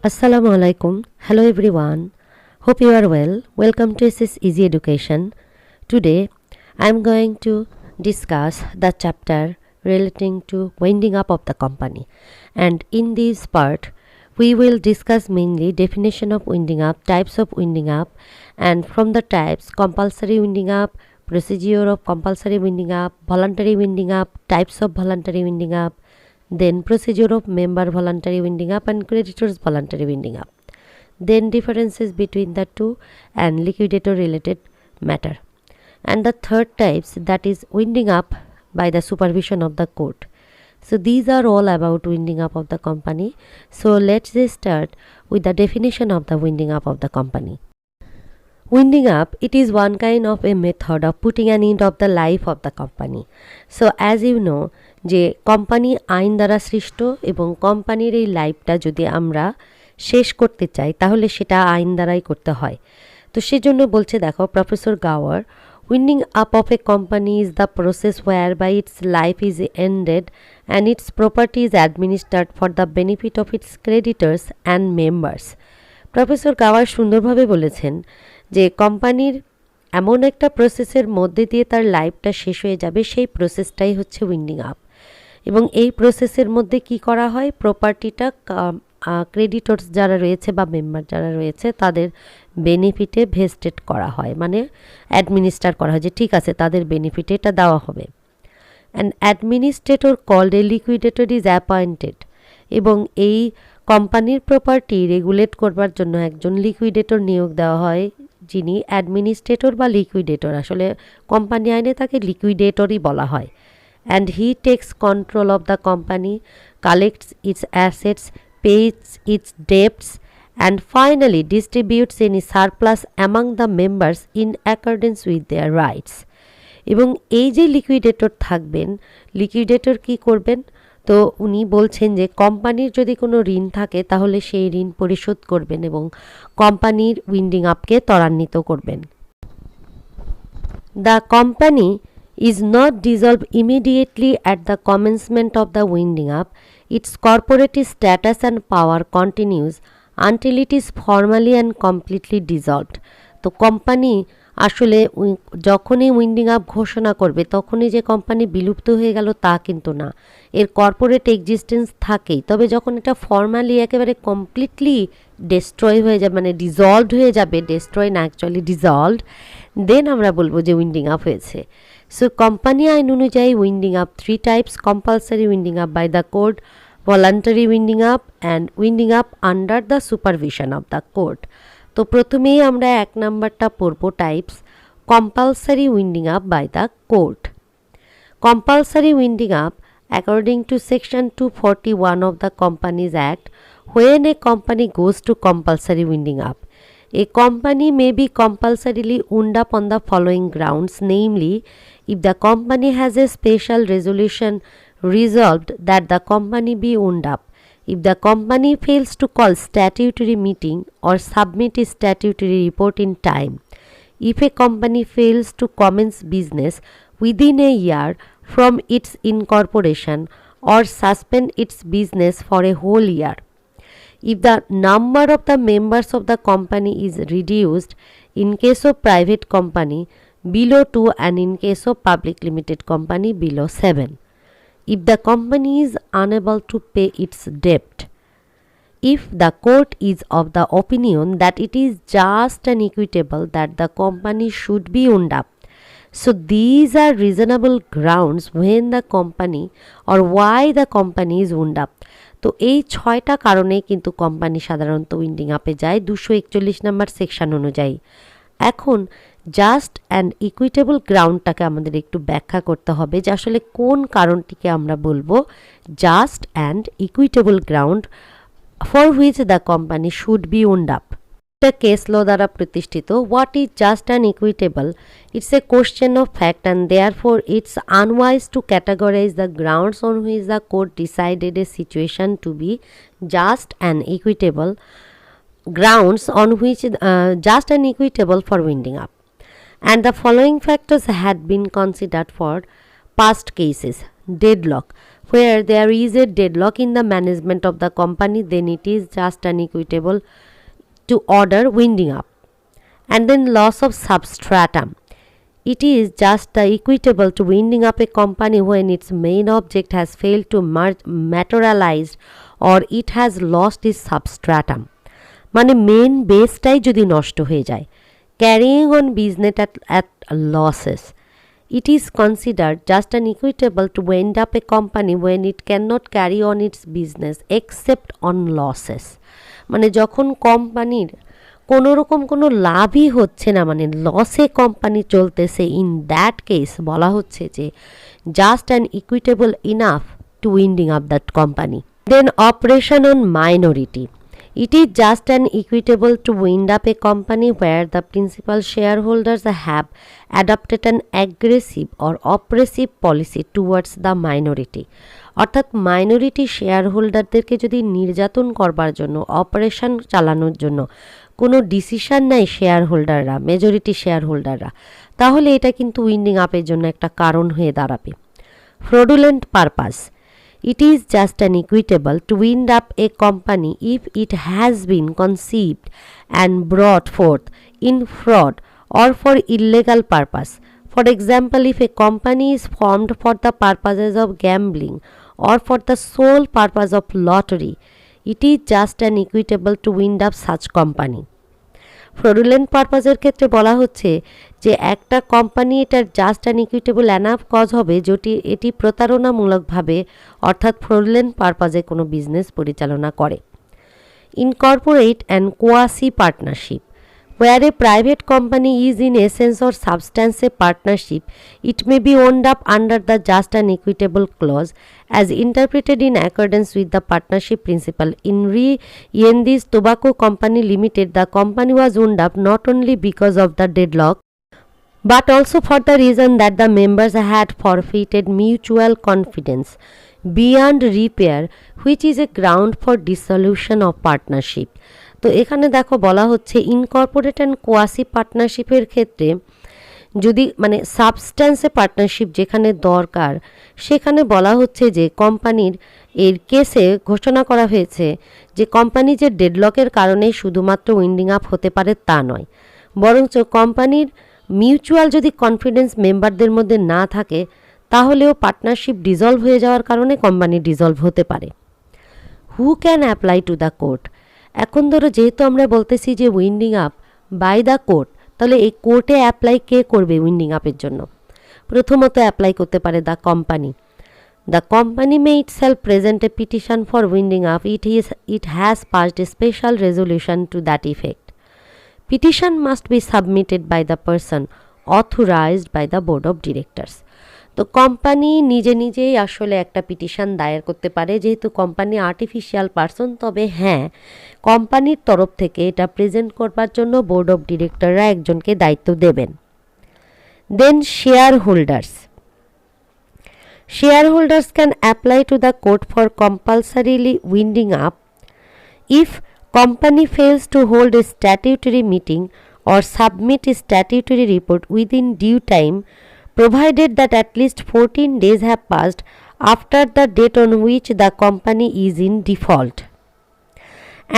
Assalamu alaikum. Hello everyone. Hope you are well. Welcome to SS Easy Education. Today I am going to discuss the chapter relating to winding up of the company. And in this part we will discuss mainly definition of winding up, types of winding up, and from the types compulsory winding up, procedure of compulsory winding up, voluntary winding up, types of voluntary winding up, then procedure of member voluntary winding up and creditors voluntary winding up, then differences between the two and liquidator related matter, and the third types, that is winding up by the supervision of the court. So these are all about winding up of the company. So let's just start with the definition of the winding up of the company. Winding up, it is one kind of a method of putting an end of the life of the company. So as you know যে company আইন দ্বারা সৃষ্ট এবং কোম্পানির এই লাইফটা যদি আমরা শেষ করতে চাই তাহলে সেটা আইন দ্বারাই করতে হয়। তো সেজন্য বলছে দেখো প্রফেসর গাওয়ার, winding up of a company is the process whereby its life is ended and its property is administered for the benefit of its creditors and members. Professor গাওয়ার সুন্দরভাবে বলেছেন যে কোম্পানির এমন একটা প্রসেসের মধ্যে দিয়ে তার লাইফটা শেষ হয়ে যাবে, সেই প্রসেসটাই হচ্ছে উইন্ডিং আপ। এবং এই প্রসেসের মধ্যে কি করা হয়, প্রপার্টিটা ক্রেডিটর্স যারা রয়েছে বা মেম্বার যারা রয়েছে তাদের বেনিফিটে ভেস্টেড করা হয়, মানে অ্যাডমিনিস্টার করা হয় যে ঠিক আছে তাদের বেনিফিটে এটা দেওয়া হবে। And administrator called a liquidator is appointed, এবং এই কোম্পানির প্রপার্টি রেগুলেট করবার জন্য একজন লিকুইডেটর নিয়োগ দেওয়া হয়, যিনি অ্যাডমিনিস্ট্রেটর বা লিকুইডেটর, আসলে কোম্পানি আইনে তাকে লিকুইডেটরই বলা হয়। And he takes control of the company, collects its assets, pays its debts, and finally distributes any surplus among the members in accordance with their rights. এবং এই যে লিকুইডেটর থাকবেন, লিকুইডেটর কি করবেন, তো উনি বলছেন যে কোম্পানির যদি কোনো ঋণ থাকে তাহলে সেই ঋণ পরিশোধ করবেন এবং কোম্পানির উইন্ডিং আপকে ত্বরান্বিত করবেন। The company is not dissolved immediately at the commencement of the winding up. Its corporate status and power continues until it is formally and completely dissolved. তো কোম্পানি আসলে যখনই উইন্ডিং আপ ঘোষণা করবে তখনই যে কোম্পানি বিলুপ্ত হয়ে গেল তা কিন্তু না, এর কর্পোরেট এক্সিস্টেন্স থাকেই। তবে যখন এটা ফর্মালি একেবারে কমপ্লিটলি ডেস্ট্রয় হয়ে যাবে, মানে ডিজলভড হয়ে যাবে, ডেস্ট্রয় না অ্যাকচুয়ালি ডিজলভড, দেন আমরা বলবো যে উইন্ডিং আপ হয়েছে। So company আইন অনুযায়ী winding up three types: compulsory winding up by the court, voluntary winding up and winding up under the supervision of the court. তো প্রথমেই আমরা এক নাম্বারটা পড়ব types, compulsory winding up by the court. Compulsory winding up according to section 241 of the Companies Act, when a company goes to compulsory winding up, a company may be compulsorily wound up on the following grounds, namely, if the company has a special resolution resolved that the company be wound up, if the company fails to call statutory meeting or submit a statutory report in time, if a company fails to commence business within a year from its incorporation or suspend its business for a whole year, if the number of the members of the company is reduced in case of private company below 2 and in case of public limited company below 7, if the company is unable to pay its debt, if the court is of the opinion that it is just and equitable that the company should be wound up. So these are reasonable grounds when the company or why the company is wound up. তো এই ছয়টা কারণে কিন্তু company সাধারণত winding আপে যায় 241 নম্বর section অনুযায়ী। এখন জাস্ট অ্যান্ড ইকুইটেবল গ্রাউন্ডটাকে আমাদের একটু ব্যাখ্যা করতে হবে যে আসলে কোন কারণটিকে আমরা বলবো just and equitable ground for which the company should be wound up. এটা কেস ল দ্বারা প্রতিষ্ঠিত। What is just and equitable? It's a question of fact and therefore it's unwise to categorize the grounds on which the court decided a situation to be just and equitable, grounds on which just and equitable for winding up. And the following factors had been considered for past cases: deadlock, where there is a deadlock in the management of the company, then it is just unequitable to order winding up. And then loss of substratum. It is just equitable to winding up a company when its main object has failed to materialize or it has lost its substratum. মানে main বেসটাই যদি নষ্ট হয়ে যায়, carrying on business at losses. It is considered just unequitable to wind up a company when it cannot carry on its business except on losses. মানে যখন কোম্পানির কোনো রকম কোনো লাভই হচ্ছে না, মানে লসে কোম্পানি চলতেছে, ইন দ্যাট কেস বলা হচ্ছে যে just and equitable enough to winding up that company. Then operation on minority. It is just and equitable to wind up a company where the principal shareholders have adopted an aggressive or oppressive policy towards the minority. অর্থাৎ minority share হোল্ডারদেরকে যদি নির্যাতন করবার জন্য, operation চালানোর জন্য কোনো decision নেয় share হোল্ডাররা, মেজরিটি শেয়ার হোল্ডাররা, তাহলে এটা কিন্তু উইন্ডিং আপের জন্য একটা কারণ হয়ে দাঁড়াবে। Fraudulent purpose. It is just and equitable to wind up a company if it has been conceived and brought forth in fraud or for illegal purpose. For example, if a company is formed for the purposes of gambling or for the sole purpose of lottery, it is just and equitable to wind up such company. Fraudulent পারপাসের ক্ষেত্রে বলা হচ্ছে যে একটা company এটার just and equitable enough cause হবে যদি এটি প্রতারণামূলকভাবে অর্থাৎ ফ্রডুলেন্ট পারপাসে কোনো বিজনেস পরিচালনা করে। Incorporate and quasi partnership. Where a private company is in essence or substance a partnership, it may be owned up under the just and equitable clause as interpreted in accordance with the partnership principle. In Re Yendi's Tobacco Company Limited, the company was owned up not only because of the deadlock but also for the reason that the members had forfeited mutual confidence beyond repair, which is a ground for dissolution of partnership. তো এখানে দেখো বলা হচ্ছে incorporate and quasi পার্টনারশিপের ক্ষেত্রে যদি মানে সাবস্ট্যান্সে partnership যেখানে দরকার, সেখানে বলা হচ্ছে যে কোম্পানির এর কেসে ঘোষণা করা হয়েছে যে কোম্পানি যে ডেডলকের কারণে শুধুমাত্র উইন্ডিং আপ হতে পারে তা নয়, বরঞ্চ কোম্পানির মিউচুয়াল যদি কনফিডেন্স মেম্বারদের মধ্যে না থাকে তাহলেও পার্টনারশিপ ডিজলভ হয়ে যাওয়ার কারণে কোম্পানি ডিজলভ হতে পারে। Who can apply to the court. এখন ধরো যেহেতু আমরা বলতেছি যে winding up by the court, তাহলে এই কোর্টে অ্যাপ্লাই কে করবে উইন্ডিং আপের জন্য? প্রথমত অ্যাপ্লাই করতে পারে the company. The company may itself present a petition for winding up it has passed a special resolution to that effect. Petition must be submitted by the person authorized by the board of directors. তো company নিজে নিজেই আসলে একটা petition দায়ের করতে পারে, যেহেতু company artificial person. তবে হ্যাঁ, কোম্পানির তরফ থেকে এটা প্রেজেন্ট করবার জন্য বোর্ড অফ ডিরেক্টররা একজনকে দায়িত্ব দেবেন। Then shareholders. Shareholders can apply to the court for compulsorily winding up if company fails to hold a statutory meeting or submit a statutory report within due time, provided that at least 14 days have passed after the date on which the company is in default.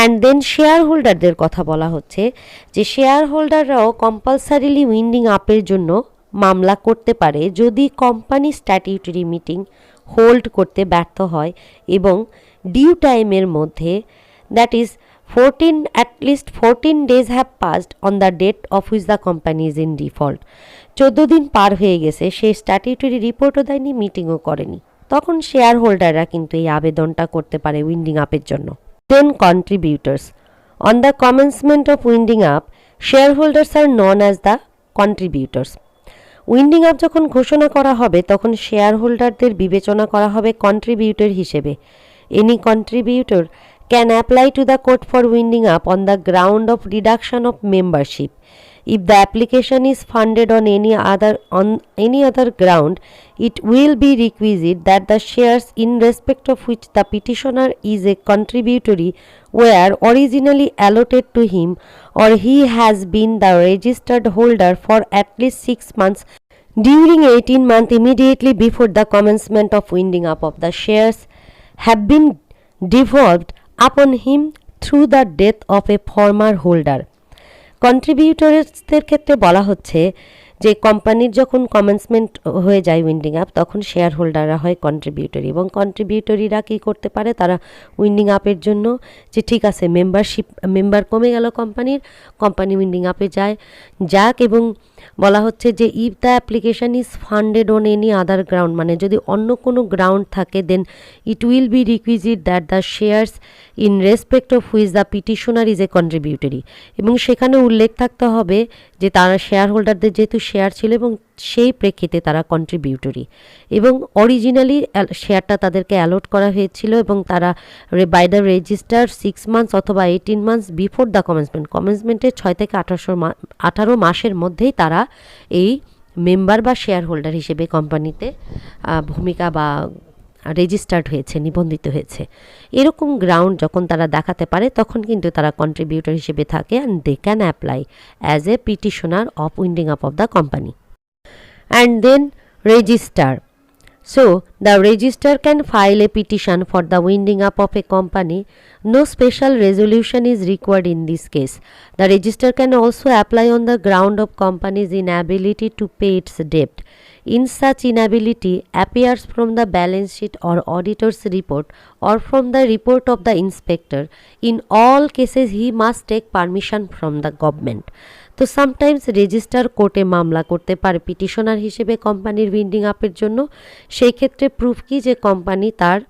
And then শেয়ারহোল্ডারদের কথা বলা হচ্ছে যে শেয়ারহোল্ডাররাও compulsorily winding আপের জন্য মামলা করতে পারে যদি কোম্পানি স্ট্যাটিউটরি মিটিং হোল্ড করতে ব্যর্থ হয় এবং ডিউ টাইমের মধ্যে, that is at least 14 days have passed on the date of which the company is in default. 14 দিন পার হয়ে গেছে, সে স্ট্যাটিউটরি রিপোর্টও দেয়নি, মিটিংও করেনি, তখন শেয়ার হোল্ডাররা কিন্তু এই আবেদনটা করতে পারে উইন্ডিং আপের জন্য। Then contributors. On the commencement of winding up, shareholders are known as the contributors. Winding up যখন ঘোষণা করা হবে তখন শেয়ার হোল্ডারদের বিবেচনা করা হবে কন্ট্রিবিউটর হিসেবে। Any contributor can apply to the court for winding up on the ground of reduction of membership. If the application is funded on any other ground, it will be requisite that the shares in respect of which the petitioner is a contributory were originally allotted to him or he has been the registered holder for at least 6 months During 18 months immediately before the commencement of winding up of the shares have been devolved upon him through the death of a former holder. কন্ট্রিবিউটরসদের ক্ষেত্রে বলা হচ্ছে যে কোম্পানির যখন commencement হয়ে যায় winding up তখন share হোল্ডাররা হয় কন্ট্রিবিউটরি এবং কন্ট্রিবিউটরিরা কী করতে পারে তারা উইন্ডিং আপের জন্য যে ঠিক আছে মেম্বার কমে গেল কোম্পানি উইন্ডিং আপে যাক এবং বলা হচ্ছে যে if the application is funded on any other ground মানে যদি অন্য কোনো গ্রাউন্ড থাকে then it will be requisite that the shares in respect of which the petitioner is a contributory এবং সেখানে উল্লেখ থাকতে হবে যে তারা শেয়ার হোল্ডারদের যেহেতু শেয়ার ছিল এবং সেই প্রেক্ষিতে তারা কন্ট্রিবিউটরি এবং অরিজিনালি শেয়ারটা তাদেরকে অ্যালট করা হয়েছিল এবং তারা বাই দ্য রেজিস্টার 6 মান্থস অথবা 18 মান্থস বিফোর দ্য কমেন্সমেন্টের 6 থেকে 18 মাসের মধ্যেই তারা এই মেম্বার বা শেয়ার হোল্ডার হিসেবে কোম্পানিতে ভূমিকা বা রেজিস্টার্ড হয়েছে নিবন্ধিত হয়েছে এরকম গ্রাউন্ড যখন তারা দেখাতে পারে তখন কিন্তু তারা কন্ট্রিবিউটর হিসেবে থাকে and they can apply as a petitioner of winding up of the company and then register. So, the registrar can file a petition for the winding up of a company. No special resolution is required in this case. The registrar can also apply on the ground of company's inability to pay its debt. In such inability appears from the balance sheet or auditor's report or from the report of the inspector. In all cases, he must take permission from the government. তো sometimes register কোর্টে মামলা করতে পারে petitioner হিসেবে কোম্পানির winding আপের জন্য সেই ক্ষেত্রে প্রুফ কি যে কোম্পানি তার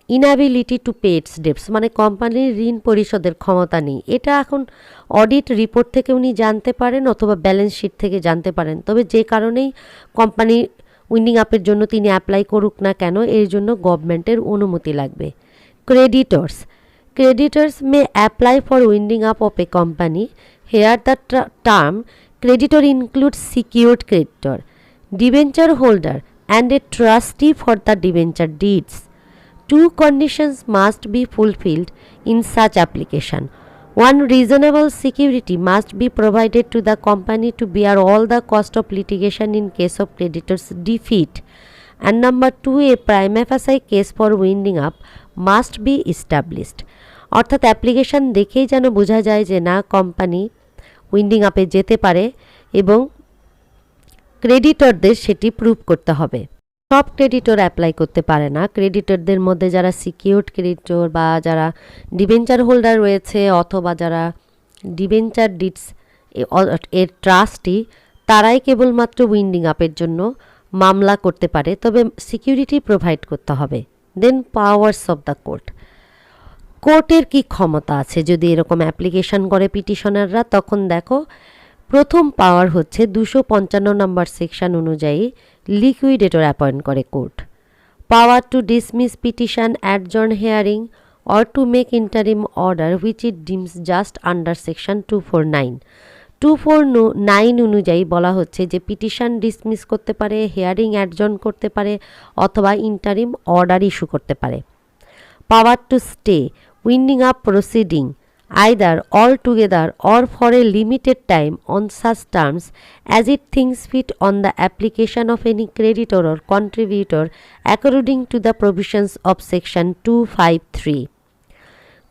ইনঅ্যাবিলিটি টু পে ইটস ডেটস মানে কোম্পানির ঋণ পরিশোধের ক্ষমতা নেই এটা এখন অডিট রিপোর্ট থেকে উনি জানতে পারেন অথবা ব্যালেন্স শিট থেকে জানতে পারেন তবে যে কারণেই কোম্পানি উইন্ডিং আপের জন্য তিনি অ্যাপ্লাই করুক না কেন এর জন্য গভর্নমেন্টের অনুমতি লাগবে creditors may apply for winding up of a company Here the term creditor includes secured creditor, debenture holder and a trustee for the debenture deeds. Two conditions must be fulfilled in such application. One, reasonable security must be provided to the company to bear all the cost of litigation in case of creditor's defeat. And number two, a prima facie case for winding up must be established. অর্থাৎ application দেখেই যেন বোঝা যায় যে না company winding আপে যেতে পারে এবং ক্রেডিটরদের সেটি প্রুভ করতে হবে সব ক্রেডিটর অ্যাপ্লাই করতে পারে না ক্রেডিটরদের মধ্যে যারা সিকিউরড ক্রেডিটর বা যারা ডিবেঞ্চার হোল্ডার রয়েছে অথবা যারা ডিবেঞ্চার ডিডস এর ট্রাস্টি তারাই কেবলমাত্র উইন্ডিং আপের জন্য মামলা করতে পারে তবে সিকিউরিটি প্রোভাইড করতে হবে দেন পাওয়ার্স অফ দ্য কোর্টের কি ক্ষমতা আছে যদি এরকম অ্যাপ্লিকেশন করে পিটিশনাররা তখন দেখো প্রথম পাওয়ার হচ্ছে 255 নম্বর সেকশন অনুযায়ী লিকুইডেটর অ্যাপয়েন্ট করে court power to dismiss petition adjourn hearing or to make interim order which it deems just under section 249 অনুযায়ী বলা হচ্ছে যে পিটিশন ডিসমিস করতে পারে হিয়ারিং অ্যাডজর্ন করতে পারে অথবা ইন্টারিম অর্ডার ইস্যু করতে পারে পাওয়ার to stay winding up proceeding either altogether or for a limited time on such terms as it thinks fit on the application of any creditor or contributor according to the provisions of section 253.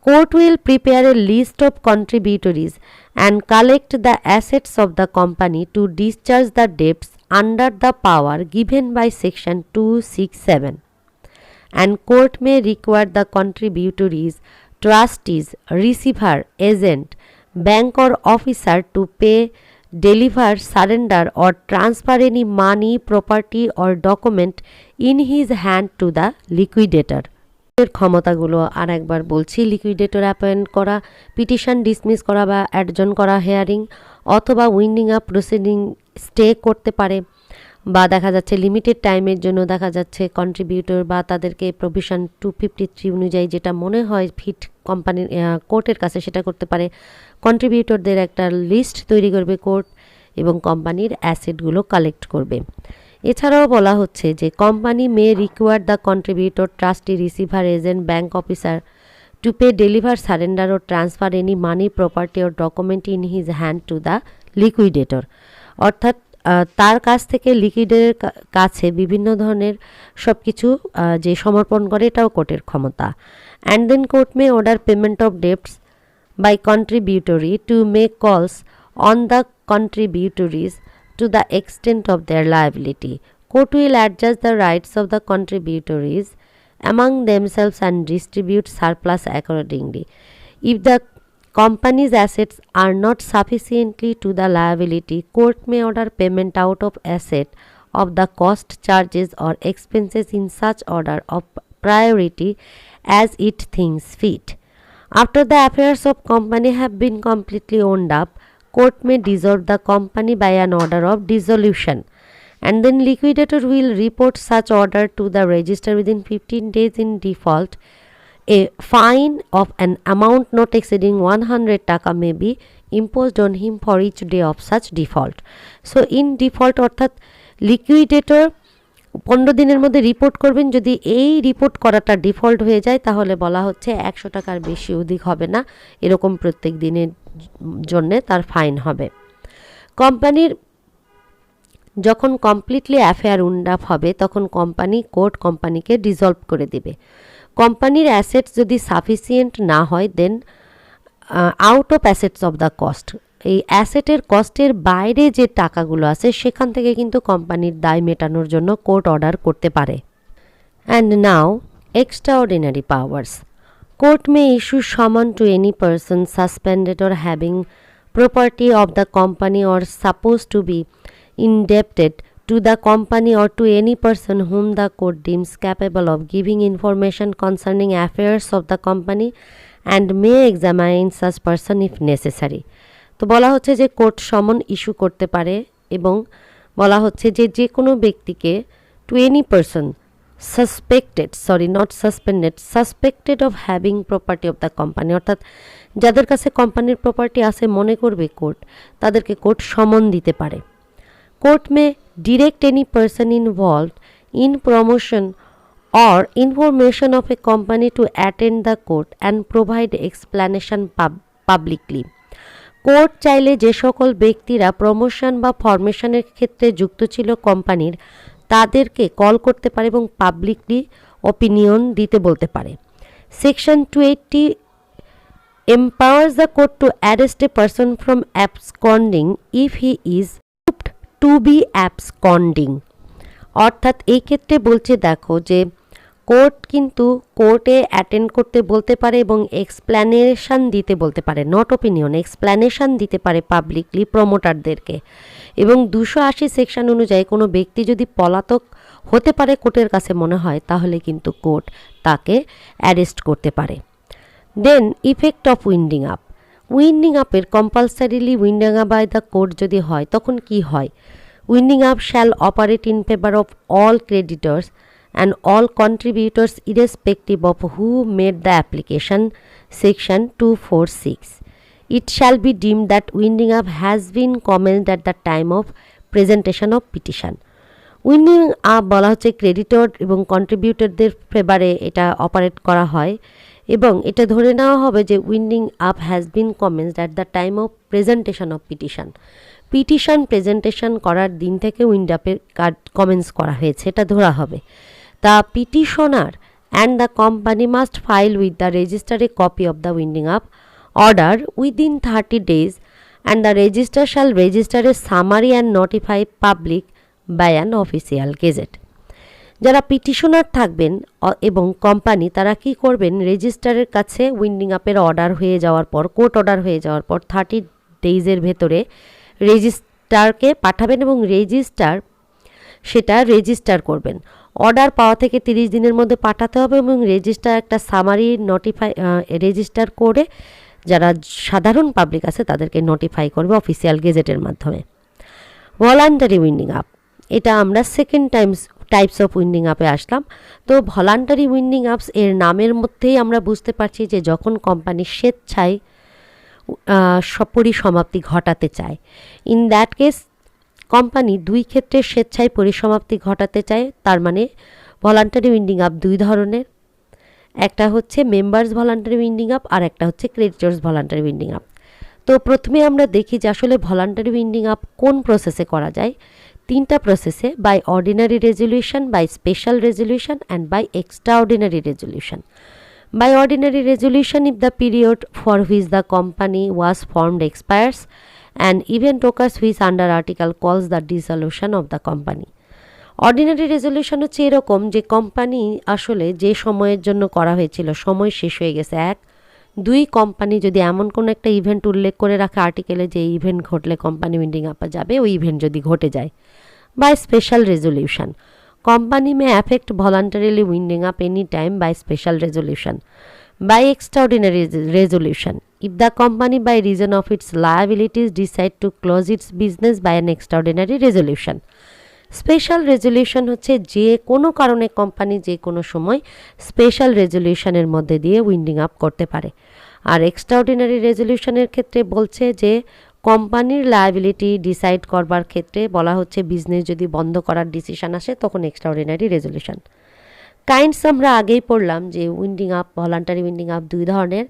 Court will prepare a list of contributories and collect the assets of the company to discharge the debts under the power given by section 267. And court may require the contributories, trustees, receiver, agent, bank or officer to pay, deliver, surrender or transfer any money, property or document in his hand to the liquidator. এর ক্ষমতাগুলো আর একবার বলছি লিকুইডেটর appoint করা petition dismiss করা বা adjourn করা hearing অথবা winding up proceeding stay করতে পারে বা দেখা যাচ্ছে লিমিটেড টাইমের জন্য দেখা যাচ্ছে কন্ট্রিবিউটর বা তাদেরকে প্রভিশন 253 অনুযায়ী যেটা মনে হয় ফিট কোম্পানির কোর্টের কাছে সেটা করতে পারে কন্ট্রিবিউটরদের একটা লিস্ট তৈরি করবে কোর্ট এবং কোম্পানির অ্যাসেটগুলো কালেক্ট করবে এছাড়াও বলা হচ্ছে যে company may require the contributor trustee receiver agent bank officer to pay deliver surrender ও ট্রান্সফার এনি মানি প্রপার্টি ও document in his hand to the liquidator অর্থাৎ তার কাছ থেকে লিকুইডের কাছে বিভিন্ন ধরনের সব কিছু যে সমর্পণ করে এটাও কোর্টের ক্ষমতা। And then court may order payment of debts by contributory to make calls on the contributories to the extent of their liability. Court will adjust the rights of the contributories among themselves and distribute surplus accordingly. If the company's assets are not sufficiently to the liability, court may order payment out of asset of the cost, charges or expenses in such order of priority as it thinks fit. After the affairs of company have been completely wound up, court may dissolve the company by an order of dissolution, and then liquidator will report such order to the register within 15 days. In default, a fine of an amount not exceeding 100 taka may be imposed on him for each day of such default. So in default অর্থাৎ লিকুইডেটর 15 দিনের মধ্যে report করবেন। যদি এই report করাটা default হয়ে যায় তাহলে বলা হচ্ছে 100 টাকার বেশি অধিক হবে না, এরকম প্রত্যেক দিনের জন্য তার ফাইন হবে। কোম্পানির যখন কমপ্লিটলি অ্যাফেয়ার উন্ড আপ হবে তখন কোর্ট কোম্পানিকে ডিসলভ করে দিবে। কোম্পানির অ্যাসেটস যদি সাফিসিয়েন্ট না হয় then out of assets of the cost, এই অ্যাসেটের কস্টের বাইরে যে টাকাগুলো আছে সেখান থেকে কিন্তু কোম্পানির দায় মেটানোর জন্য কোর্ট অর্ডার করতে পারে। And now extraordinary powers. Court may issue summon to any person suspended or having property of the company or suppose to be indebted to the company or to any person whom the court deems capable of giving information concerning affairs of the company and may examine such person if necessary. তো বলা হচ্ছে যে court সমন issue করতে পারে এবং বলা হচ্ছে যে যে কোনো ব্যক্তিকে two any person suspected of having property of the company, অর্থাৎ যাদের কাছে কোম্পানির প্রপার্টি আছে মনে করবে কোর্ট, তাদেরকে কোর্ট সমন দিতে পারে। Court may direct any person involved in promotion or information of a company to attend the court and provide explanation publicly. Court চাইলে যে সকল ব্যক্তিরা প্রমোশন বা ফরমেশনের ক্ষেত্রে যুক্ত ছিল কোম্পানির তাদেরকে কল করতে পারে এবং পাবলিকলি অপিনিয়ন দিতে বলতে পারে। Section 280 empowers the court to arrest a person from absconding if he is to be absconding, অর্থাৎ এই ক্ষেত্রে বলছে দেখো যে কোর্ট কিন্তু কোর্টে অ্যাটেন্ড করতে বলতে পারে এবং এক্সপ্ল্যানেশন দিতে বলতে পারে, নট ওপিনিয়ন, এক্সপ্ল্যানেশন দিতে পারে পাবলিকলি প্রমোটারদেরকে। এবং 280 সেকশন অনুযায়ী কোনো ব্যক্তি যদি পলাতক হতে পারে কোর্টের কাছে মনে হয় তাহলে কিন্তু কোর্ট তাকে অ্যারেস্ট করতে পারে। Then effect of winding up. Winding আপের compulsorily winding up by the court যদি হয় তখন কি হয়? Winding up shall operate in favour of all creditors and all contributors irrespective of who made the application, section 246. It shall be deemed that winding up has been commenced at the time of presentation of petition. Winding up বলা হচ্ছে creditor এবং কন্ট্রিবিউটরদের ফেভারে এটা operate করা হয় এবং এটা ধরে নেওয়া হবে যে winding up has been commenced at the time of presentation of petition presentation করার দিন থেকে উইন্ড আপের কমেন্স করা হয়েছে এটা ধরা হবে। The petitioner and the company must file with the register a copy of the winding up order within 30 days and the register shall register a summary and notify public by an official gazette. যারা petitioner থাকবেন এবং company তারা কি করবেন, রেজিস্ট্রারের কাছে winding আপের order হয়ে যাওয়ার পর, কোর্ট অর্ডার হয়ে যাওয়ার পর 30 days ভেতরে রেজিস্ট্রারকে পাঠাবেন এবং রেজিস্ট্রার সেটা রেজিস্টার করবেন। অর্ডার পাওয়া থেকে 30 দিনের মধ্যে পাঠাতে হবে এবং রেজিস্ট্রার একটা সামারি রেজিস্টার করে যারা সাধারণ পাবলিক আছে তাদেরকে নোটিফাই করবে অফিসিয়াল গেজেটের মাধ্যমে। ভলান্টারি উইন্ডিং আপ, এটা আমরা সেকেন্ড টাইপস অফ উইন্ডিং আপে আসলাম। তো ভলান্টারি উইন্ডিং আপস এর নামের মধ্যেই আমরা বুঝতে পারছি যে যখন কোম্পানি স্বেচ্ছায় পরিসমাপ্তি ঘটাতে চায়। ইন দ্যাট কেস কোম্পানি দুই ক্ষেত্রে স্বেচ্ছায় পরিসমাপ্তি ঘটাতে চায়, তার মানে ভলান্টারি উইন্ডিং আপ দুই ধরনের, একটা হচ্ছে মেম্বার্স ভলান্টারি উইন্ডিং আপ আর একটা হচ্ছে ক্রেডিটর্স ভলান্টারি উইন্ডিং আপ। তো প্রথমে আমরা দেখি যে আসলে ভলান্টারি উইন্ডিং আপ কোন প্রসেসে করা যায়। 3টা প্রসেসে: by ordinary resolution, by special resolution and by extraordinary resolution. By ordinary resolution, if the period for which the company was formed expires, an event occurs which under article calls the dissolution of the company. Ordinary resolution হচ্ছে এরকম যে company আসলে যে সময়ের জন্য করা হয়েছিল সময় শেষ হয়ে গেছে। 1, 2 কোম্পানি যদি এমন কোনো একটা ইভেন্ট উল্লেখ করে রাখে আর্টিকেলে যে ইভেন্ট ঘটলে কোম্পানি উইন্ডিং আপ যাবে, ওই ইভেন্ট যদি ঘটে যায়। By special resolution, company may affect voluntarily winding up any time by special resolution. By extraordinary resolution, if the company by reason of its liabilities decide to close its business by an extraordinary resolution. Special resolution হচ্ছে যে কোনো কারণে company যে কোনো সময় special রেজলিউশনের মধ্যে দিয়ে winding up করতে পারে। আর এক্সট্রাঅর্ডিনারি রেজলিউশনের ক্ষেত্রে বলছে যে কোম্পানির লায়াবিলিটি ডিসাইড করবার ক্ষেত্রে বলা হচ্ছে বিজনেস যদি বন্ধ করার ডিসিশন আসে তখন এক্সট্রাঅর্ডিনারি রেজলিউশন। কাইন্ডস আমরা আগেই পড়লাম যে winding up, voluntary winding up 2 ধরনের: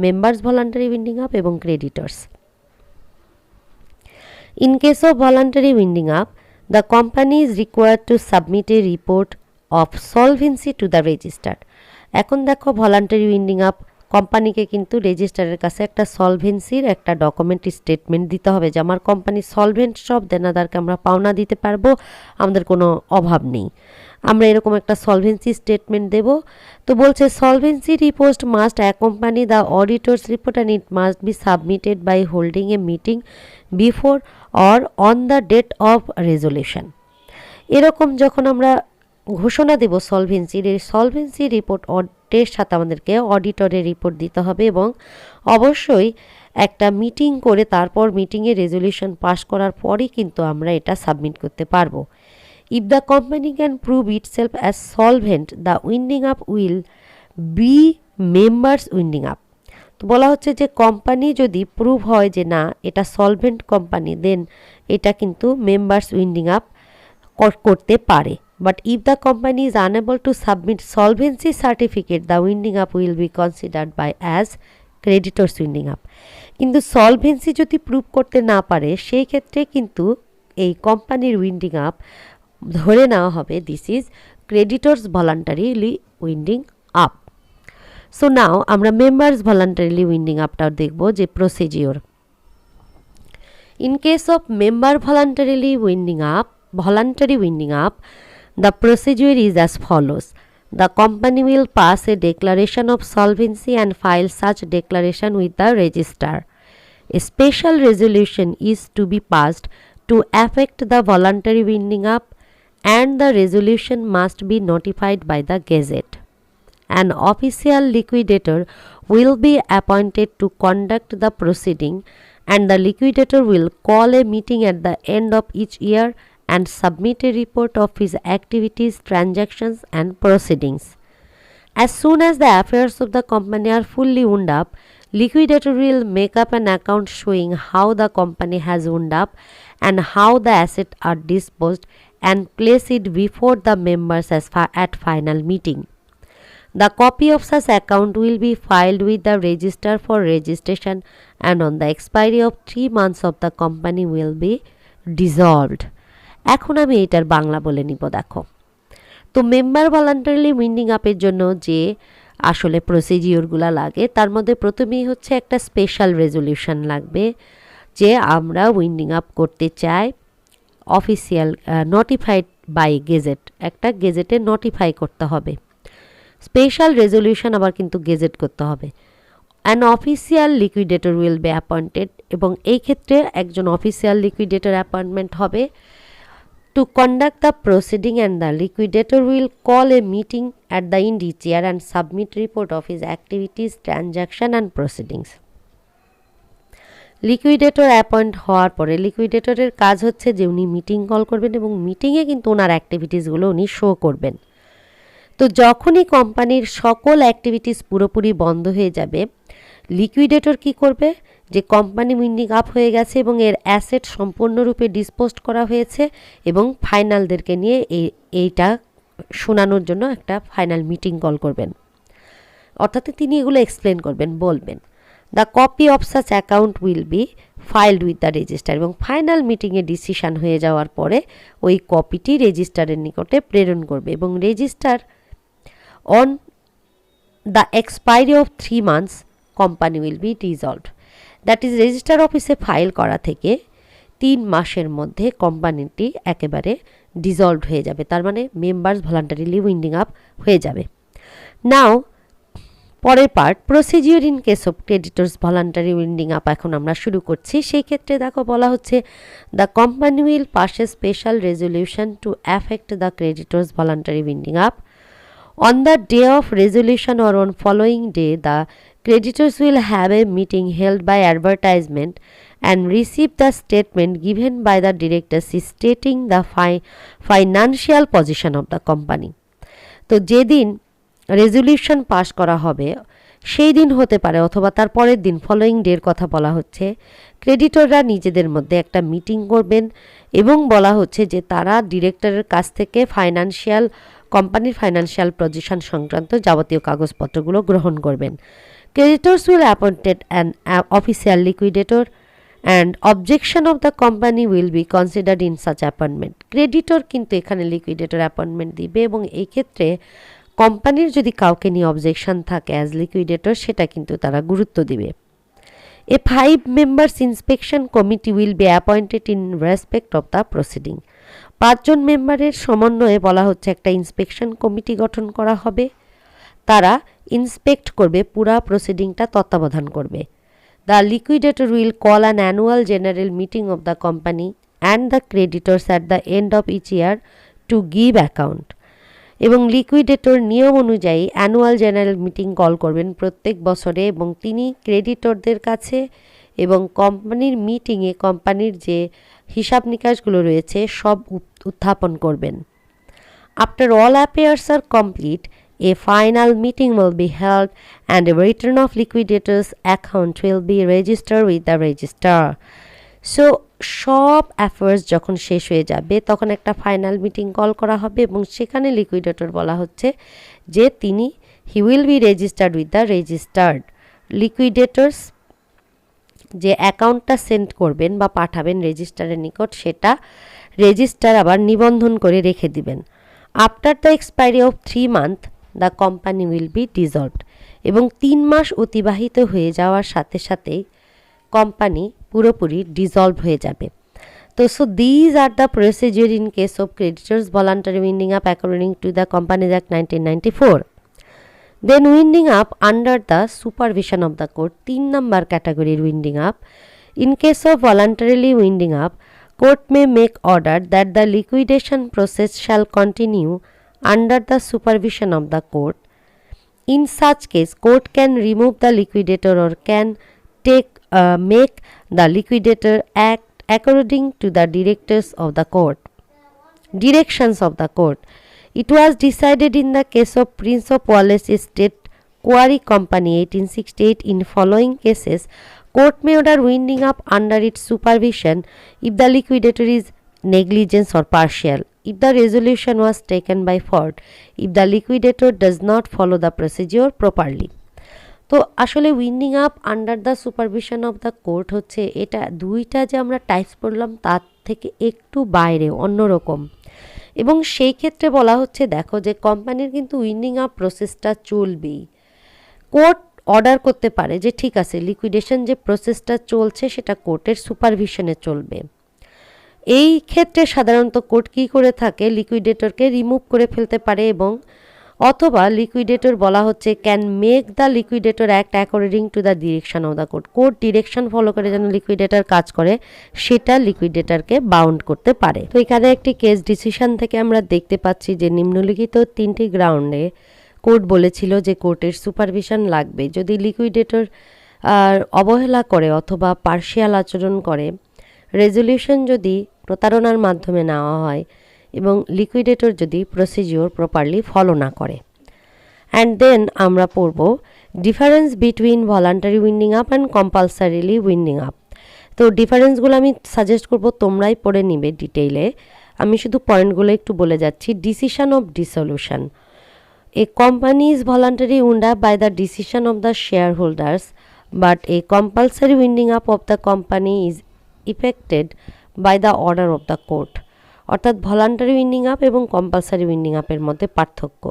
মেম্বার্স ভলান্টারি উইন্ডিং আপ এবং creditors. In case of voluntary winding up, the company is required to submit a report of solvency to the registrar. এখন দেখো voluntary winding up কোম্পানিকে কিন্তু রেজিস্ট্রারের কাছে একটা সলভেন্সির একটা document statement দিতে হবে যে আমার কোম্পানি সলভেন্ট, সব দেনাদারকে আমরা পাওনা দিতে পারবো, আমাদের কোনো অভাব নেই, আমরা এরকম একটা সলভেন্সি স্টেটমেন্ট দেব। তো বলছে solvency report must accompany the auditors report and it must be submitted by holding a meeting before or on the date of resolution. এরকম যখন আমরা ঘোষণা দেব সলভেন্সির, এই সলভেন্সি রিপোর্ট অডের সাথে আমাদেরকে অডিটরের রিপোর্ট দিতে হবে এবং অবশ্যই একটা মিটিং করে তারপর মিটিংয়ে রেজলিউশন পাস করার পরই কিন্তু আমরা এটা সাবমিট করতে পারবো। If the company can prove itself as solvent, the winding up will be members winding up. তো বলা হচ্ছে যে কোম্পানি যদি প্রুভ হয় যে না এটা সলভেন্ট কোম্পানি, দেন এটা কিন্তু মেম্বার্স উইন্ডিং আপ করতে পারে। But if the company is unable to submit solvency certificate, the winding up will be considered by as creditors winding up. কিন্তু সলভেন্সি যদি প্রুভ করতে না পারে সেই ক্ষেত্রে কিন্তু এই কোম্পানির উইন্ডিং আপ ধরে নেওয়া হবে this is creditors voluntarily winding up. So now আমরা মেম্বার্স ভলান্টারিলি উইন্ডিং আপটাও দেখব যে procedure. In case of member voluntarily winding up, voluntary winding up, the procedure is as follows. The company will pass a declaration of solvency and file such declaration with the registrar. A special resolution is to be passed to affect the voluntary winding up and the resolution must be notified by the Gazette. An official liquidator will be appointed to conduct the proceeding and the liquidator will call a meeting at the end of each year and submit a report of his activities, transactions and proceedings. As soon as the affairs of the company are fully wound up, liquidator will make up an account showing how the company has wound up and how the assets are disposed and place it before the members at final meeting. The copy of such account will be filed with the register for registration and on the expiry of 3 months of the company will be dissolved. এখন আমি এটার বাংলা বলে নিব। দেখো, তো member voluntarily winding আপের জন্য যে আসলে প্রসিজিওরগুলো লাগে তার মধ্যে প্রথমেই হচ্ছে একটা স্পেশাল রেজলিউশন লাগবে যে আমরা উইন্ডিং আপ করতে চাই, অফিসিয়াল নোটিফাইড বাই গেজেট, একটা গেজেটে নোটিফাই করতে হবে। স্পেশাল রেজলিউশন আবার কিন্তু গেজেট করতে হবে। An official liquidator will be appointed, এবং এই ক্ষেত্রে একজন অফিসিয়াল লিকুইডেটর অ্যাপয়েন্টমেন্ট হবে to conduct the proceeding and the liquidator will call a meeting at the end each year and submit report of his activities, transaction and proceedings. Liquidator appoint হওয়ার পরে লিকুইডেটরের কাজ হচ্ছে যে উনি মিটিং কল করবেন এবং মিটিংয়ে কিন্তু ওনার অ্যাক্টিভিটিসগুলো উনি শো করবেন। তো যখনই কোম্পানির সকল অ্যাক্টিভিটিস পুরোপুরি বন্ধ হয়ে যাবে, লিকুইডেটর কি করবে, যে কোম্পানি উইন্ডিং আপ হয়ে গেছে এবং এর অ্যাসেট সম্পূর্ণরূপে ডিসপোজড করা হয়েছে এবং ফাইনালদেরকে নিয়ে এইটা শোনানোর জন্য একটা ফাইনাল মিটিং কল করবেন, অর্থাৎ তিনি এগুলো এক্সপ্লেন করবেন, বলবেন। The copy of such account will B ফাইলড with the register, এবং ফাইনাল মিটিংয়ে ডিসিশন হয়ে যাওয়ার পরে ওই কপিটি রেজিস্টারের নিকটে প্রেরণ করবে, এবং register on the expiry of 3 months company will be dissolved. That is register অফিসে ফাইল করা থেকে 3 মাসের মধ্যে কোম্পানিটি একেবারে ডিসলভড হয়ে যাবে, তার মানে মেম্বার্স ভলান্টারিলি উইন্ডিং আপ হয়ে যাবে। নাও পরের part, procedure in case of creditors voluntary winding up এখন আমরা শুরু করছি। সেই ক্ষেত্রে দেখো বলা হচ্ছে the company will pass a special resolution to affect the creditors voluntary winding up. On the day of resolution or on following day, the creditors will have a meeting held by advertisement and receive the statement given by the directors stating the financial position of the company. তো যেদিন resolution pass করা হবে সেই দিন হতে পারে অথবা তার পরের দিন, ফলোয়িং ডের কথা বলা হচ্ছে, ক্রেডিটররা নিজেদের মধ্যে একটা মিটিং করবেন এবং বলা হচ্ছে যে তারা ডিরেক্টরের কাছ থেকে কোম্পানির ফাইন্যান্সিয়াল পজিশন সংক্রান্ত যাবতীয় কাগজপত্রগুলো গ্রহণ করবেন। Creditors will appointed an official liquidator and objection of the company will be considered in such appointment. Creditor কিন্তু এখানে লিকুইডেটর অ্যাপয়েন্টমেন্ট দিবে, এবং এই ক্ষেত্রে কোম্পানির যদি কাউকে নিয়ে অবজেকশন থাকে অ্যাজ লিকুইডেটর সেটা কিন্তু তারা গুরুত্ব দিবে। এ 5 members inspection committee will be appointed in respect of the proceeding. 5 জন মেম্বারের সমন্বয়ে বলা হচ্ছে একটা ইন্সপেকশন কমিটি গঠন করা হবে, তারা ইন্সপেক্ট করবে, পুরা প্রসিডিংটা তত্ত্বাবধান করবে। The liquidator will call an annual general meeting of the company and the creditors at the end of each year to give account, এবং লিকুইডেটর নিয়ম অনুযায়ী অ্যানুয়াল জেনারেল মিটিং কল করবেন প্রত্যেক বছরে, এবং তিনি ক্রেডিটরদের কাছে এবং কোম্পানির মিটিংয়ে কোম্পানির যে হিসাব নিকাশগুলো রয়েছে সব উত্থাপন করবেন। After all affairs are complete, a final meeting will be held and a return of liquidators account will be register with the register. So সব অ্যাফেয়ার্স যখন শেষ হয়ে যাবে তখন একটা ফাইনাল মিটিং কল করা হবে, এবং সেখানে লিকুইডেটর বলা হচ্ছে যে he will be registered with the registered. Liquidators যে অ্যাকাউন্টটা সেন্ড করবেন বা পাঠাবেন রেজিস্টারের নিকট, সেটা রেজিস্টার আবার নিবন্ধন করে রেখে দিবেন। After the expiry of 3 months the company will be dissolved, এবং 3 মাস অতিবাহিত হয়ে যাওয়ার সাথে সাথেই কোম্পানি পুরোপুরি ডিসলভ হয়ে যাবে। তো these are the procedure in case of creditors voluntary winding up according to the companies act 1994। Then winding up under the supervision of the court, 3 number category winding up. In case of voluntarily winding up, court may make order that the liquidation process shall continue under the supervision of the court. In such case, court can remove the liquidator or can make the liquidator act according to the directions of the court. It was decided in the case of Prince of Wales Estate Quarry Company 1868. In following cases, court may order winding up under its supervision if the liquidator is negligent or partial, if the resolution was taken by fraud, if the liquidator does not follow the procedure properly. তো আসলে winding up under the supervision of the court হচ্ছে এটা দুইটা যে আমরা types পড়লাম তার থেকে একটু বাইরে অন্যরকম, এবং সেই ক্ষেত্রে বলা হচ্ছে দেখো যে কোম্পানির কিন্তু উইন্ডিং আপ প্রসেসটা চলবেই। কোর্ট অর্ডার করতে পারে যে ঠিক আছে লিকুইডেশন যে প্রসেসটা চলছে সেটা কোর্টের সুপারভিশনে চলবে। এই ক্ষেত্রে সাধারণত কোর্ট কী করে থাকে, লিকুইডেটরকে রিমুভ করে ফেলতে পারে, এবং অথবা লিকুইডেটর বলা হচ্ছে can make the liquidator act according to the direction of the court. Court direction follow করে যেন লিকুইডেটর কাজ করে সেটা লিকুইডেটরকে বাউন্ড করতে পারে। তো এখানে একটি কেস ডিসিশন থেকে আমরা দেখতে পাচ্ছি যে নিম্নলিখিত 3টি গ্রাউন্ডে কোর্ট বলেছিল যে কোর্টের সুপারভিশন লাগবে। যদি লিকুইডেটর অবহেলা করে অথবা পার্শিয়াল আচরণ করে, রেজলিউশন যদি প্রতারণার মাধ্যমে নেওয়া হয় এবং লিকুইডেটর যদি প্রসিজিওর প্রপারলি ফলো না করে। অ্যান্ড দেন আমরা পড়ব difference between voluntary winding up and compulsorily winding up. তো ডিফারেন্সগুলো আমি সাজেস্ট করব তোমরাই পড়ে নিবে ডিটেইলে, আমি শুধু পয়েন্টগুলো একটু বলে যাচ্ছি। Decision of dissolution, a company is voluntary wind up by the decision of the share holders but a compulsory winding up of the company is effected by the order of the court. অর্থাৎ voluntary winding up এবং compulsory winding আপের মধ্যে পার্থক্য।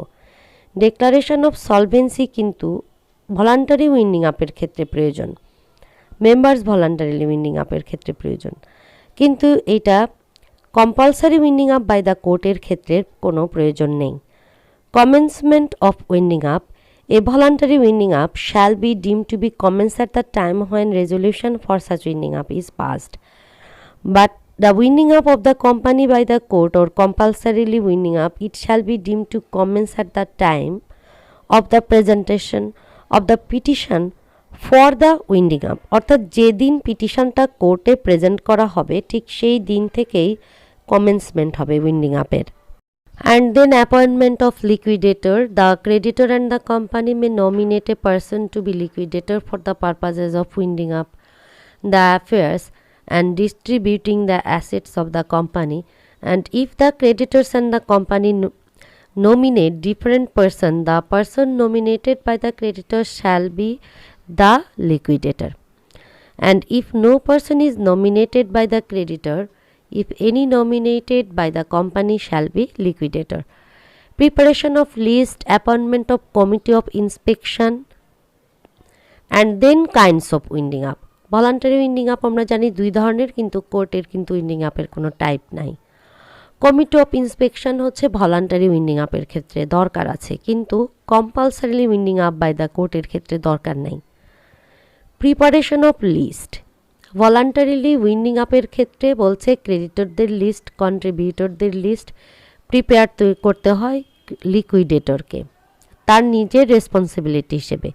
Declaration of solvency কিন্তু voluntary winding আপের ক্ষেত্রে প্রয়োজন, members voluntarily winding আপের ক্ষেত্রে প্রয়োজন, কিন্তু এটা compulsory winding up by the কোর্টের ক্ষেত্রে কোনো প্রয়োজন নেই। Commencement of winding up, a voluntary winding up shall be deemed to be commenced at the time when resolution for such winding up is passed, but the winding up of the company by the court or compulsorily winding up, it shall be deemed to commence at the time of the presentation of the petition for the winding up, অর্থাৎ যেদিন পিটিশনটা কোর্টে present করা হবে ঠিক সেই দিন থেকেই commencement হবে উইন্ডিং আপের। And then appointment of liquidator, the creditor and the company may nominate a person to be liquidator for the purposes of winding up the affairs and distributing the assets of the company, and if the creditors and the company nominate different person, the person nominated by the creditor shall be the liquidator, and if no person is nominated by the creditor, if any nominated by the company shall be liquidator. Preparation of list, appointment of committee of inspection, and then kinds of winding up. Voluntary winding up আমরা জানি দুই ধরনের, কিন্তু কোর্টের কিন্তু winding আপের কোনো type নাই। কমিটি অফ ইন্সপেকশন হচ্ছে ভলান্টারি উইন্ডিং আপের ক্ষেত্রে দরকার আছে, কিন্তু compulsorily winding up by the কোর্টের ক্ষেত্রে দরকার নাই। Preparation of list, voluntarily winding আপের ক্ষেত্রে বলছে ক্রেডিটরদের লিস্ট, কন্ট্রিবিউটরদের লিস্ট প্রিপেয়ার করতে হয় লিকুইডেটরকে তার নিজের রেসপন্সিবিলিটি হিসেবে,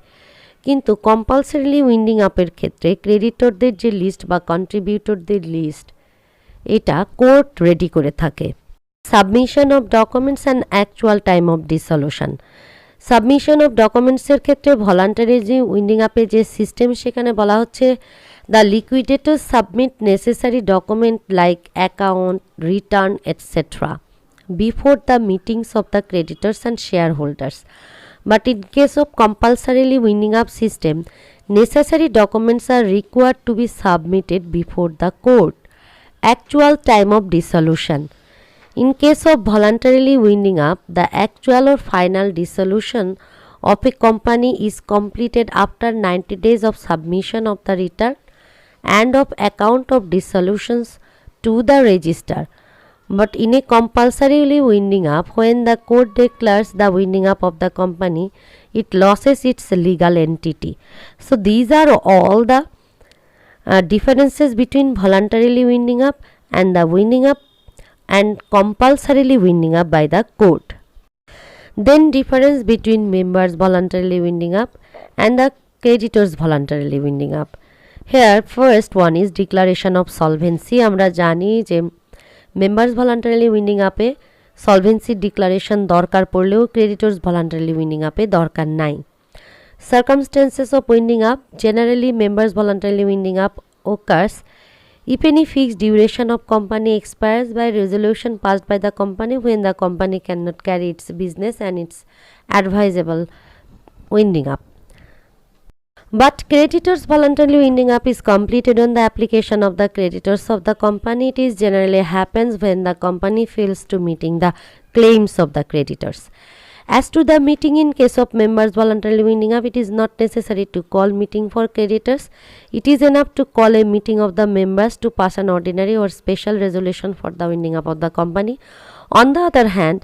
কিন্তু কম্পালসারিলি উইন্ডিং আপের ক্ষেত্রে ক্রেডিটরদের যে লিস্ট বা কন্ট্রিবিউটরদের লিস্ট এটা কোর্ট রেডি করে থাকে। Submission of documents and actual time of dissolution, submission of ডকুমেন্টসের ক্ষেত্রে ভলান্টারি যে উইন্ডিং আপে যে সিস্টেম সেখানে বলা হচ্ছে the liquidator submit necessary document like account, return etcetera before the meetings of the creditors and share holders, but in case of compulsorily winding up system, necessary documents are required to be submitted before the court. Actual time of dissolution, in case of voluntarily winding up, the actual or final dissolution of a company is completed after 90 days of submission of the return and of account of dissolutions to the register. But in a compulsorily winding up, when the court declares the winding up of the company, it loses its legal entity. So these are all the differences between voluntarily winding up and the winding up and compulsorily winding up by the court. Then difference between members voluntarily winding up and the creditors voluntarily winding up. Here first one is declaration of solvency. আমরা জানি যে members voluntarily winding আপে solvency declaration দরকার পড়লেও creditors voluntarily winding আপে দরকার নাই। Circumstances of winding up, generally members voluntarily winding up occurs if any fixed duration of company expires by resolution passed by the company when the company cannot carry its business and it's advisable winding up. But creditors voluntarily winding up is completed on the application of the creditors of the company. It is generally happens when the company fails to meeting the claims of the creditors. As to the meeting in case of members voluntarily winding up, it is not necessary to call meeting for creditors. It is enough to call a meeting of the members to pass an ordinary or special resolution for the winding up of the company. On the other hand,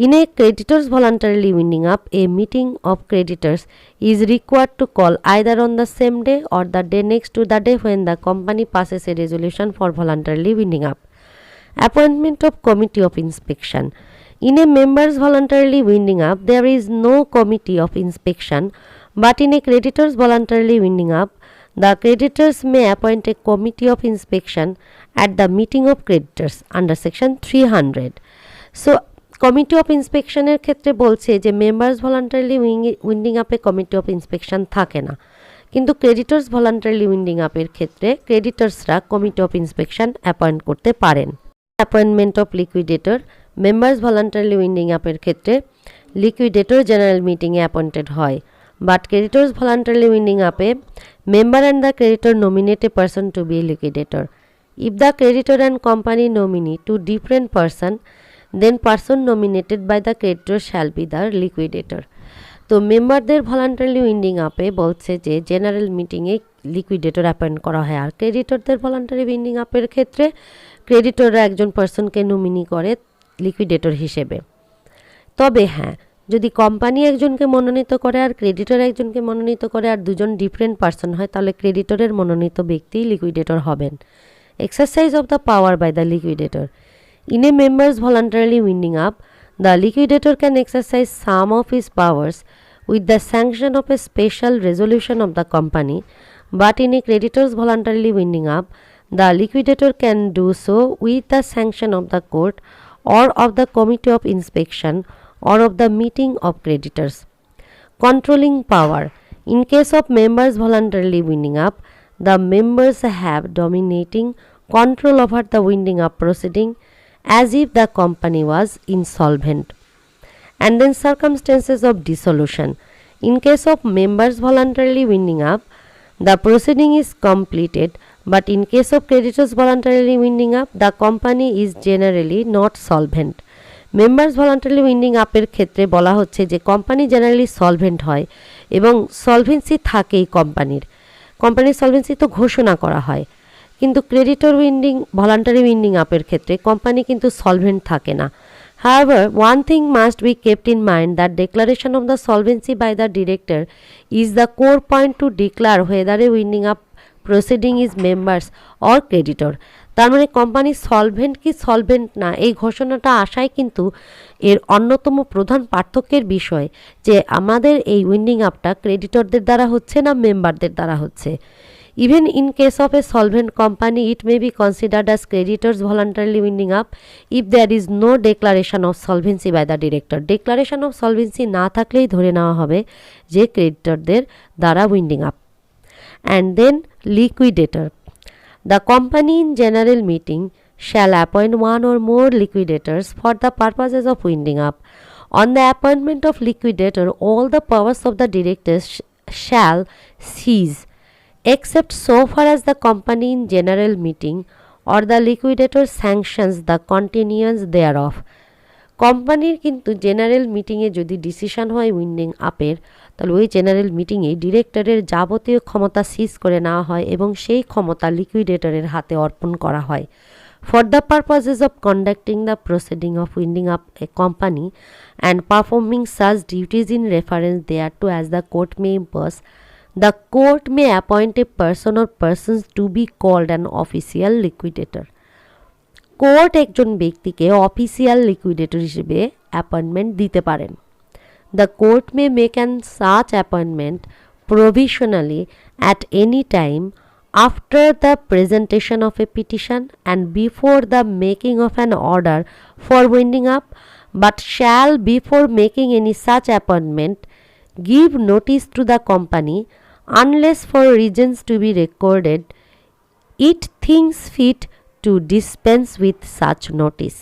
in a creditors voluntarily winding up, a meeting of creditors is required to call either on the same day or the day next to the day when the company passes a resolution for voluntarily winding up. Appointment of committee of inspection. In a members voluntarily winding up, there is no committee of inspection, but in a creditors voluntarily winding up, the creditors may appoint a committee of inspection at the meeting of creditors under section 300. So committee of ইন্সপেকশনের ক্ষেত্রে বলছে যে members voluntarily winding আপে committee of inspection থাকে না, কিন্তু creditors voluntarily winding আপের ক্ষেত্রে ক্রেডিটর্সরা কমিটি অফ ইন্সপেকশন অ্যাপয়েন্ট করতে পারেন। Appointment of liquidator, members voluntarily winding আপের ক্ষেত্রে লিকুইডেটর জেনারেল মিটিংয়ে অ্যাপয়েন্টেড হয়, but creditors voluntarily winding up a member and the creditor nominate a person to be a liquidator. If the creditor and company nominee two different person, then person nominated by the creditor shall be the liquidator. তো মেম্বারদের voluntarily winding আপে বলছে যে general মিটিংয়ে লিকুইডেটর appoint করা হয়, আর ক্রেডিটরদের voluntary winding আপের ক্ষেত্রে ক্রেডিটররা একজন পার্সনকে নমিনি করে লিকুইডেটর হিসেবে। তবে হ্যাঁ, যদি কোম্পানি একজনকে মনোনীত করে আর ক্রেডিটর একজনকে মনোনীত করে আর দুজন ডিফারেন্ট পার্সন হয়, তাহলে ক্রেডিটরের মনোনীত ব্যক্তি লিকুইডেটর হবেন। Exercise of the power by the liquidator. In a member's voluntarily winding up, the liquidator can exercise some of his powers with the sanction of a special resolution of the company, but in a creditor's voluntarily winding up, the liquidator can do so with the sanction of the court or of the committee of inspection or of the meeting of creditors. Controlling power. In case of members voluntarily winding up, the members have dominating control over the winding up proceeding as if the company was insolvent. And then circumstances of dissolution. In case of members voluntarily winding up, the proceeding is completed, but in case of creditors voluntarily winding up, the company is generally not solvent. Members voluntarily winding আপের ক্ষেত্রে বলা হচ্ছে যে company generally solvent হয় এবং solvency থাকেই কোম্পানির solvency তো ঘোষণা করা হয়, কিন্তু ক্রেডিটর ভলান্টারি উইন্ডিং আপের ক্ষেত্রে কোম্পানি কিন্তু সলভেন্ট থাকে না। However, one thing must be kept in mind that declaration of the solvency by the director is the core point to declare whether a winding up proceeding is members or creditor. তার মানে company solvent কি solvent না এই ঘোষণাটা আসাই কিন্তু এর অন্যতম প্রধান পার্থক্যের বিষয়, যে আমাদের এই উইন্ডিং আপটা ক্রেডিটরদের দ্বারা হচ্ছে না মেম্বারদের দ্বারা হচ্ছে। Even in case of a solvent company, it may be considered as creditors voluntarily winding up if there is no declaration of solvency by the director. Declaration of solvency না থাকলেই ধরে নেওয়া হবে যে ক্রেডিটরদের দ্বারা winding up. And then liquidator. The company in general meeting shall appoint one or more liquidators for the purposes of winding up. On the appointment of liquidator, all the powers of the directors shall cease, except so far as the company in general meeting or the liquidator sanctions the continuance thereof. কোম্পানির কিন্তু general মিটিংয়ে যদি decision হয় winding আপের, তাহলে ওই general মিটিংয়ে ডিরেক্টরের যাবতীয় ক্ষমতা সিজ করে নেওয়া হয় এবং সেই ক্ষমতা লিকুইডেটরের হাতে অর্পণ করা হয়। For the purposes of conducting the proceeding of winding up a company and performing such duties in reference thereto as the court may impose, the court may appoint a person or persons to be called an official liquidator. Court একজন ব্যক্তিকে official লিকুইডেটর হিসেবে appointment দিতে পারেন। The court May make an such appointment provisionally at any time after the presentation of a petition and before the making of an order for winding up, but shall before making any such appointment give notice to the company unless for reasons to be recorded it thinks fit to dispense with such notice.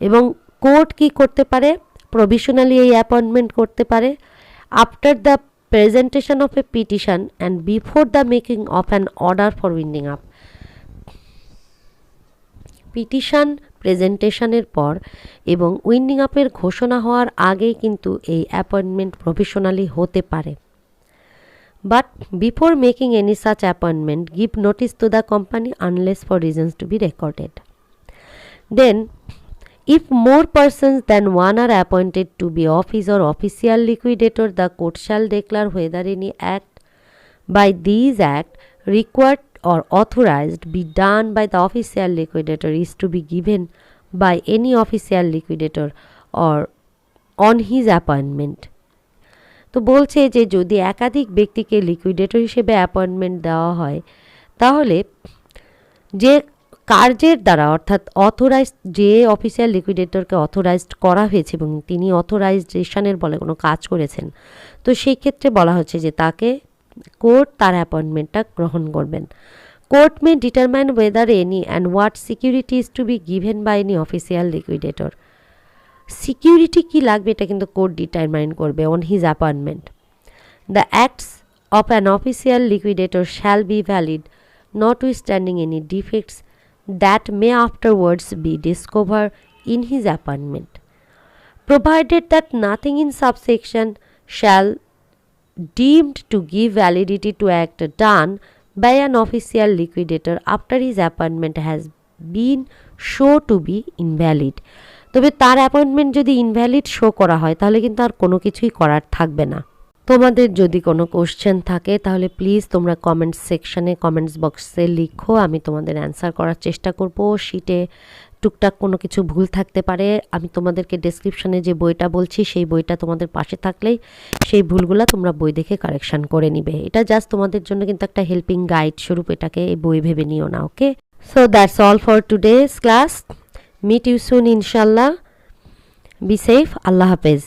এবং court কি করতে পারে, provisionally এই appointment করতে পারে after the presentation of a petition and before the making of an order for winding up. Petition প্রেজেন্টেশনের পর এবং উইন্ডিং আপের ঘোষণা হওয়ার আগেই কিন্তু এই অ্যাপয়েন্টমেন্ট প্রভিশনালি হতে পারে। But before making any such appointment, give notice to the company unless for reasons to be recorded. Then, if more persons than one are appointed to be office or official liquidator, the court shall declare whether any act by these act required or authorized be done by the official liquidator is to be given by any official liquidator or on his appointment. তো বলছে যে যদি একাধিক ব্যক্তিকে লিকুইডেটর হিসেবে appointment দেওয়া হয়, তাহলে যে কার্যের দ্বারা অর্থাৎ অথরাইজড যে অফিসিয়াল লিকুইডেটরকে অথরাইজড করা হয়েছে এবং তিনি অথরাইজেশনের বলে কোনো কাজ করেছেন, তো সেই ক্ষেত্রে বলা হচ্ছে যে তাকে কোর্ট তার অ্যাপয়েন্টমেন্টটা গ্রহণ করবেন। Court may determine whether any and what security is to be given by any official liquidator. Security কি লাগবে এটা কিন্তু কোর্ট ডিটারমাইন করবে on his appointment. The acts of an official liquidator shall be valid notwithstanding any defects that may afterwards be discovered in his appointment, provided that nothing in subsection shall deemed to give validity to act done by an official liquidator after his appointment has been shown to be invalid. তবে তার appointment যদি invalid show করা হয় তাহলে কিন্তু আর কোনো কিছুই করার থাকবে না। তোমাদের যদি কোনো কোশ্চেন থাকে তাহলে প্লিজ তোমরা কমেন্টস সেকশনে কমেন্টস বক্সে লিখো, আমি তোমাদের অ্যান্সার করার চেষ্টা করব। শিটে টুকটাক কোনো কিছু ভুল থাকতে পারে, আমি তোমাদেরকে ডেসক্রিপশনে যে বইটা বলছি সেই বইটা তোমাদের পাশে থাকলেই সেই ভুলগুলো তোমরা বই দেখে কারেকশান করে নিবে। এটা জাস্ট তোমাদের জন্য কিন্তু একটা হেল্পিং গাইড স্বরূপ, এটাকে এই বই ভেবে নিও না। Okay, so that's all for today's class. Meet you soon ইনশাল্লাহ। Be safe. আল্লাহ হাফেজ।